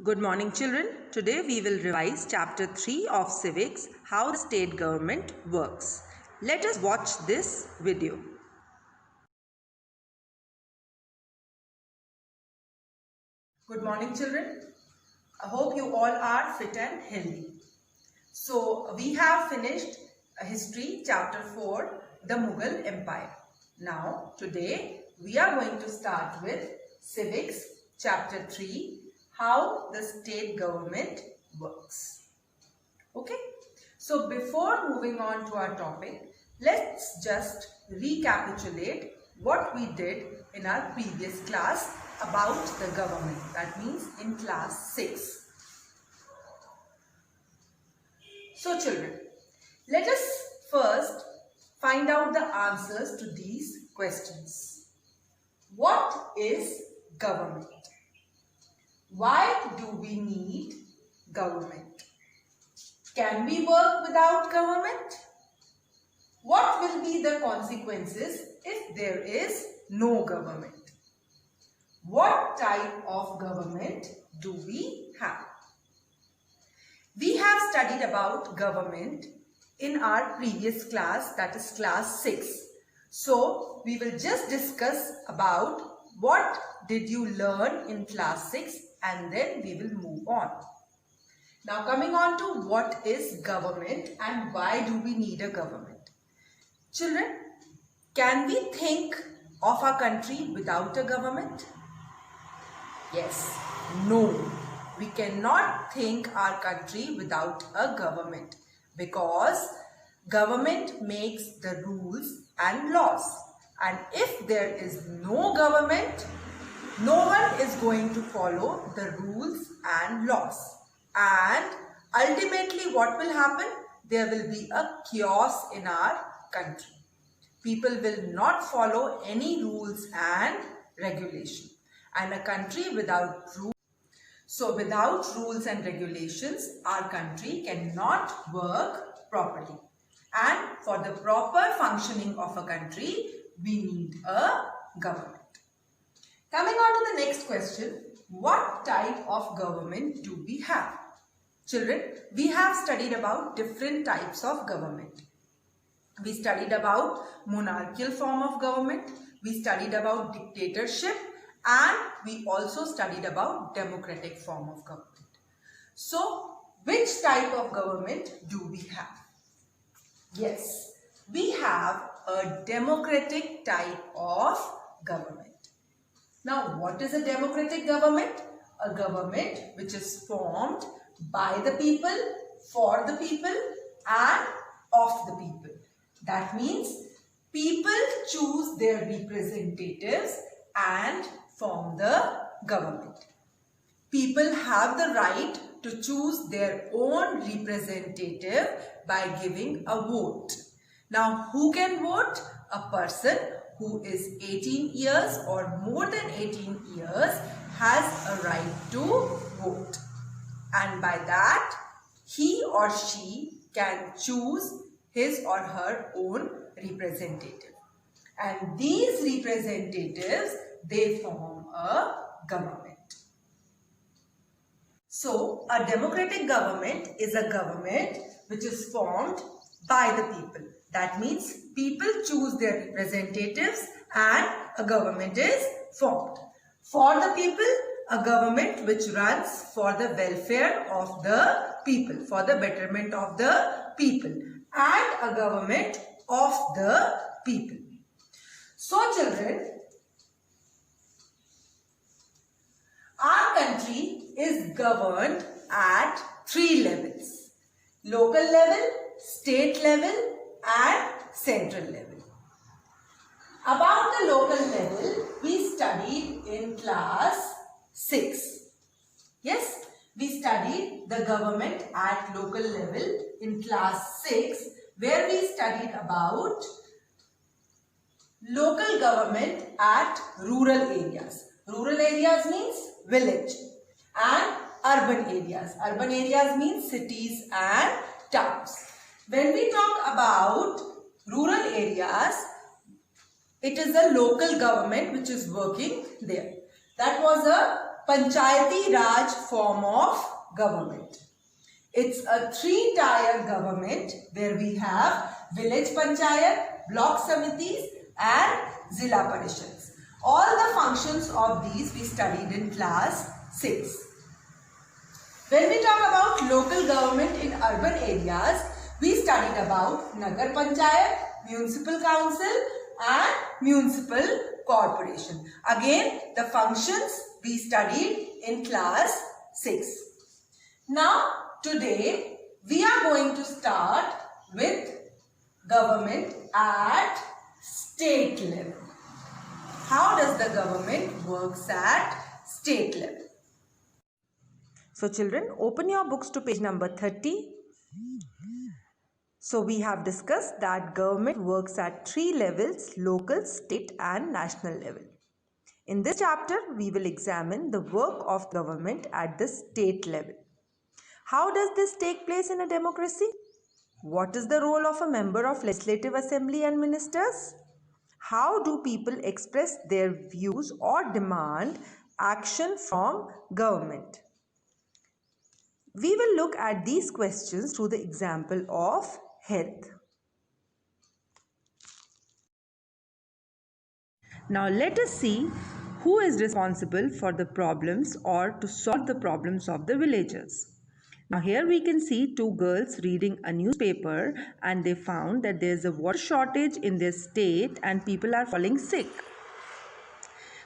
Good morning, children. Today we will revise chapter 3 of civics, how the state government works. Let us watch this video. Good morning, children. I hope you all are fit and healthy. So we have finished history chapter 4, the Mughal Empire. Now today we are going to start with civics chapter 3, how the state government works. Okay, so before moving on to our topic, let's just recapitulate what we did in our previous class about the government. That means in class 6. So children, let us first find out the answers to these questions. What is government? Why do we need government? Can we work without government? What will be the consequences if there is no government? What type of government do we have? We have studied about government in our previous class, that is class 6. So we will just discuss about what did you learn in class 6 and then we will move on. Now coming on to what is government and why do we need a government. Children, can we think of our country without a government? Yes, no. We cannot think our country without a government because government makes the rules and laws. And if there is no government, no one is going to follow the rules and laws. And ultimately what will happen? There will be a chaos in our country. People will not follow any rules and regulation. And a country without rules. So without rules and regulations, our country cannot work properly. And for the proper functioning of a country, we need a government. Coming on to the next question, what type of government do we have? Children, we have studied about different types of government. We studied about monarchical form of government, we studied about dictatorship, and we also studied about democratic form of government. So, which type of government do we have? Yes, we have a democratic type of government. Now, what is a democratic government? A government which is formed by the people, for the people, and of the people. That means people choose their representatives and form the government. People have the right to choose their own representative by giving a vote. Now, who can vote? A person who is 18 years or more than 18 years has a right to vote. And by that, he or she can choose his or her own representative. And these representatives, they form a government. So, a democratic government is a government which is formed by the people. That means people choose their representatives and a government is formed. For the people, a government which runs for the welfare of the people, for the betterment of the people, and a government of the people. So children, our country is governed at 3 levels: local level, state level, and central level. About the local level, we studied in class 6. Yes, we studied the government at local level in class 6, where we studied about local government at rural areas. Rural areas means village, and urban areas. Urban areas means cities and towns. When we talk about rural areas, it is the local government which is working there. That was a Panchayati Raj form of government. It's a three-tier government where we have village panchayat, block samitis and zilla parishads. All the functions of these we studied in class 6. When we talk about local government in urban areas, we studied about Nagar Panchayat, Municipal Council and Municipal Corporation. Again, the functions we studied in class 6. Now, today we are going to start with government at state level. How does the government works at state level? So children, open your books to page number 30. So we have discussed that government works at 3 levels: local, state and national level. In this chapter, we will examine the work of government at the state level. How does this take place in a democracy? What is the role of a member of legislative assembly and ministers? How do people express their views or demand action from government? We will look at these questions through the example of health. Now let us see who is responsible for the problems or to solve the problems of the villagers. Now here we can see two girls reading a newspaper and they found that there is a water shortage in their state and people are falling sick.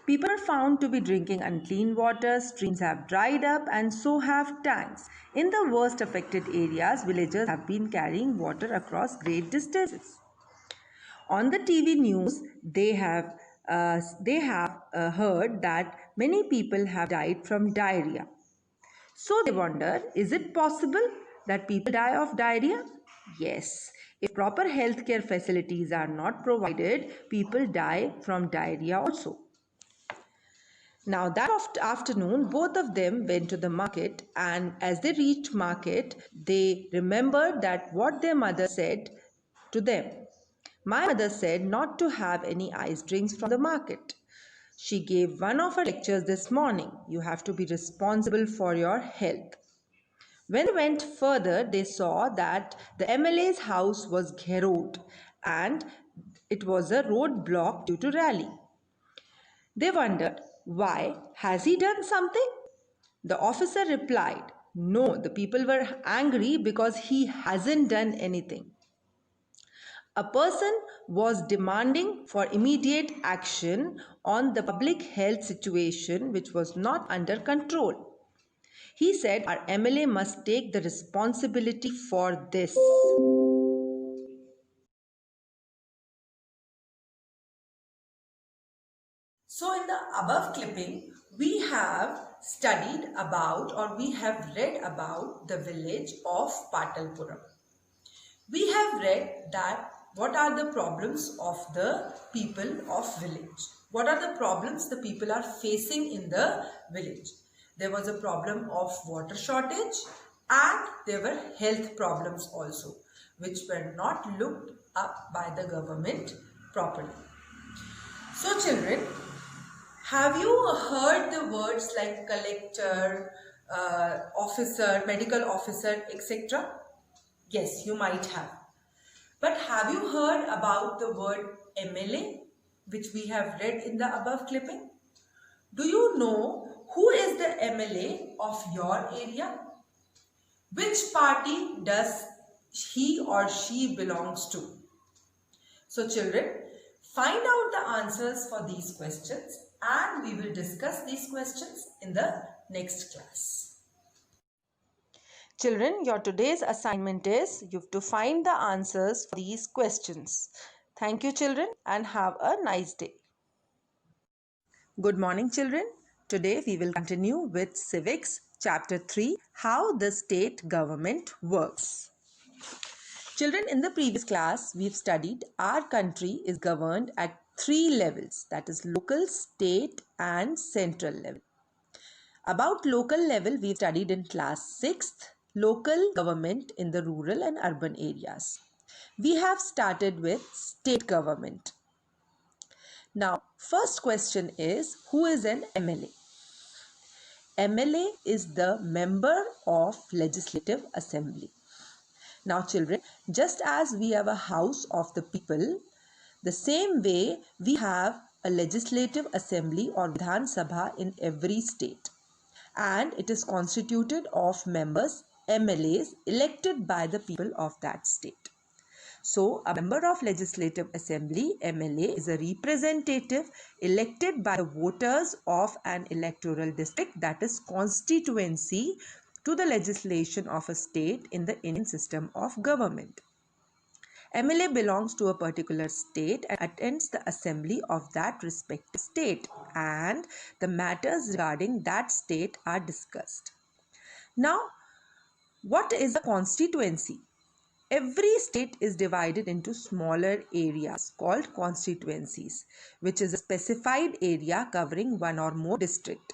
People are found to be drinking unclean water, streams have dried up and so have tanks. In the worst affected areas, villagers have been carrying water across great distances. On the TV news, they have heard that many people have died from diarrhea. So they wonder, is it possible that people die of diarrhea? Yes. If proper healthcare facilities are not provided, people die from diarrhea also. Now that afternoon, both of them went to the market, and as they reached market, they remembered that what their mother said to them. My mother said not to have any ice drinks from the market. She gave one of her lectures this morning. You have to be responsible for your health. When they went further, they saw that the MLA's house was gherrowed and it was a roadblock due to rally. They wondered, why? Has he done something? The officer replied, no, the people were angry because he hasn't done anything. A person was demanding for immediate action on the public health situation which was not under control. He said our MLA must take the responsibility for this. So in the above clipping, we have studied about or we have read about the village of Patalpuram. We have read that what are the problems of the people of village. What are the problems the people are facing in the village? There was a problem of water shortage and there were health problems also, which were not looked up by the government properly. So children, have you heard the words like collector, officer, medical officer, etc.? Yes, you might have. But have you heard about the word MLA, which we have read in the above clipping? Do you know who is the MLA of your area? Which party does he or she belongs to? So children, find out the answers for these questions and we will discuss these questions in the next class. Children, your today's assignment is you have to find the answers for these questions. Thank you children and have a nice day. Good morning children. Today we will continue with Civics Chapter 3, How the State Government Works. Children, in the previous class, we've studied our country is governed at 3 levels, that is local, state and central level. About local level, we've studied in class 6th, local government in the rural and urban areas. We have started with state government. Now, first question is, who is an MLA? MLA is the member of Legislative Assembly. Now children, just as we have a house of the people, the same way we have a Legislative Assembly or Vidhan Sabha in every state. And it is constituted of members, MLAs, elected by the people of that state. So, a member of Legislative Assembly, MLA, is a representative elected by the voters of an electoral district, that is constituency, to the legislation of a state in the Indian system of government. MLA belongs to a particular state and attends the assembly of that respective state, and the matters regarding that state are discussed. Now, what is a constituency? Every state is divided into smaller areas called constituencies, which is a specified area covering one or more district.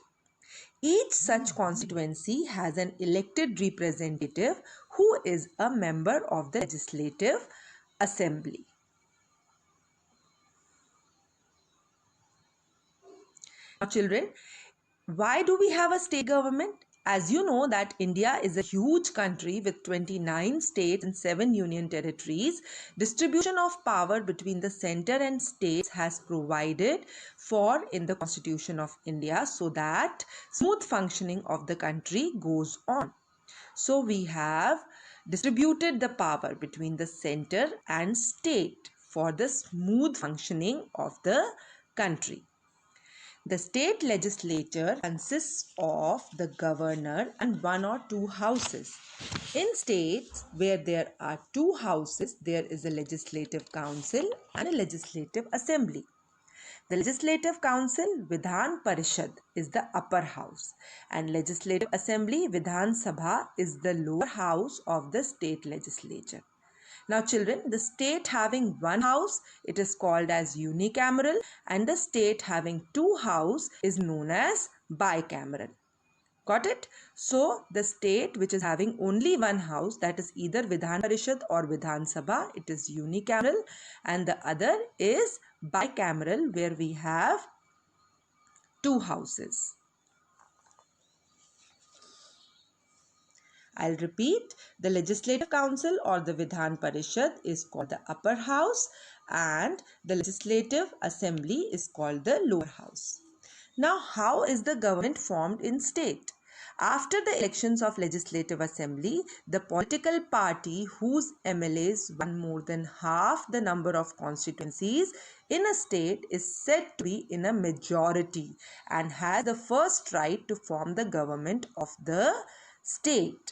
Each such constituency has an elected representative who is a member of the Legislative Assembly. Now children, why do we have a state government? As you know that India is a huge country with 29 states and 7 union territories, distribution of power between the center and states has provided for in the Constitution of India so that smooth functioning of the country goes on. So we have distributed the power between the center and state for the smooth functioning of the country. The state legislature consists of the governor and one or two houses. In states where there are two houses, there is a legislative council and a legislative assembly. The Legislative Council, Vidhan Parishad, is the upper house, and Legislative Assembly, Vidhan Sabha, is the lower house of the state legislature. Now children, the state having one house, it is called as unicameral, and the state having two houses is known as bicameral. Got it? So the state which is having only one house, that is either Vidhan Parishad or Vidhan Sabha, it is unicameral, and the other is bicameral where we have two houses. I'll repeat, the Legislative Council or the Vidhan Parishad is called the upper house and the Legislative Assembly is called the lower house. Now, how is the government formed in state? After the elections of Legislative Assembly, the political party whose MLAs won more than half the number of constituencies in a state is said to be in a majority and has the first right to form the government of the state.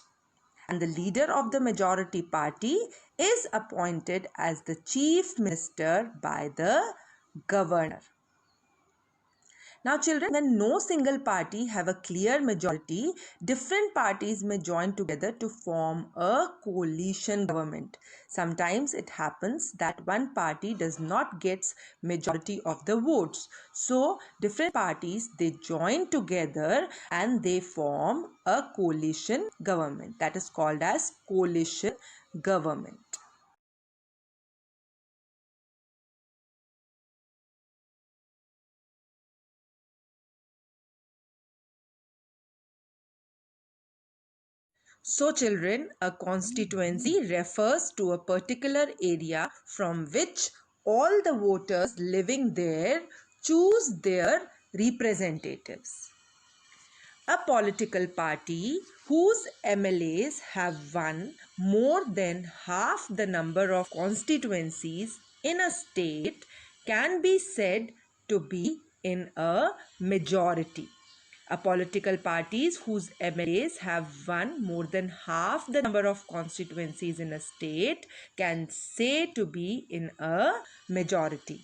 And the leader of the majority party is appointed as the chief minister by the governor. Now children, when no single party have a clear majority, different parties may join together to form a coalition government. Sometimes it happens that one party does not get majority of the votes. So different parties, they join together and they form a coalition government. That is called as coalition government. So children, a constituency refers to a particular area from which all the voters living there choose their representatives. A political party whose MLAs have won more than half the number of constituencies in a state can be said to be in a majority. A political parties whose MLAs have won more than half the number of constituencies in a state can say to be in a majority.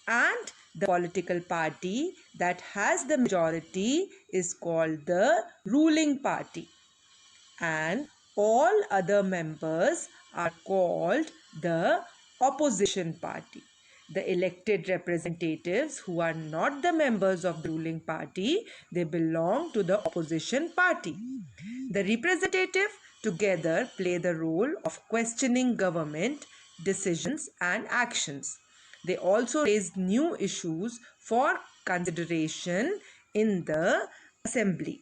And the political party that has the majority is called the ruling party. And all other members are called the opposition party. The elected representatives who are not the members of the ruling party, they belong to the opposition party. The representative together play the role of questioning government decisions and actions. They also raise new issues for consideration in the assembly.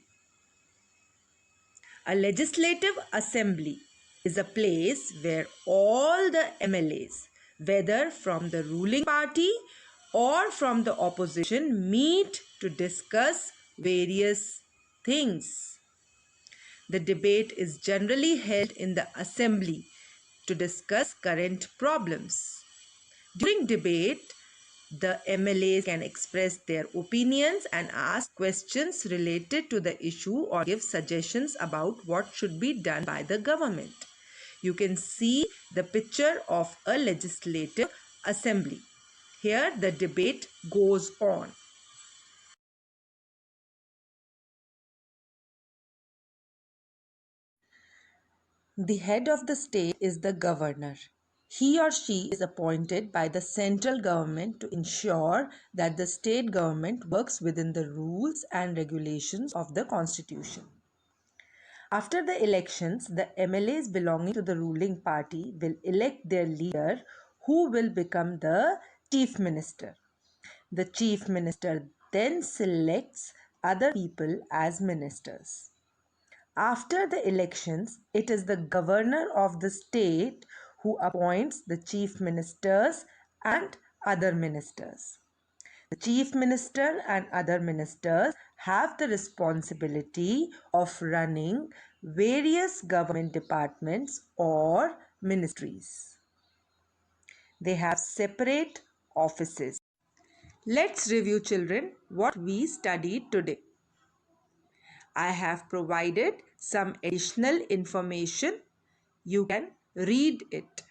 A legislative assembly is a place where all the MLAs, whether from the ruling party or from the opposition, meet to discuss various things. The debate is generally held in the assembly to discuss current problems. During debate, the MLAs can express their opinions and ask questions related to the issue or give suggestions about what should be done by the government. You can see the picture of a legislative assembly. Here the debate goes on. The head of the state is the governor. He or she is appointed by the central government to ensure that the state government works within the rules and regulations of the constitution. After the elections, the MLAs belonging to the ruling party will elect their leader, who will become the chief minister. The chief minister then selects other people as ministers. After the elections, it is the governor of the state who appoints the chief ministers and other ministers. The chief minister and other ministers have the responsibility of running various government departments or ministries. They have separate offices. Let's review, children, what we studied today. I have provided some additional information. You can read it.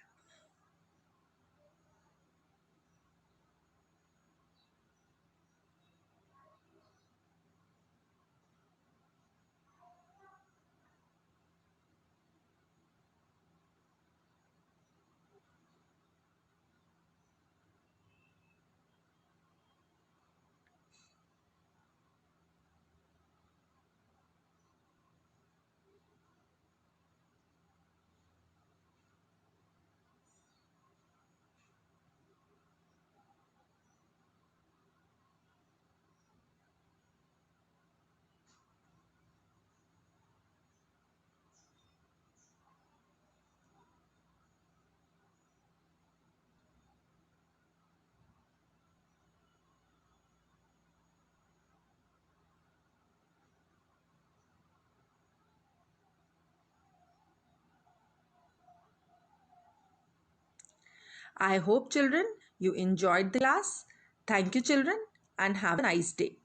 I hope, children, you enjoyed the class. Thank you, children, and have a nice day.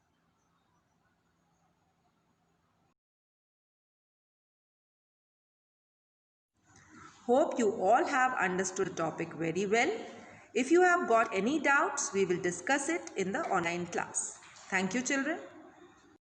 Hope you all have understood the topic very well. If you have got any doubts, we will discuss it in the online class. Thank you, children.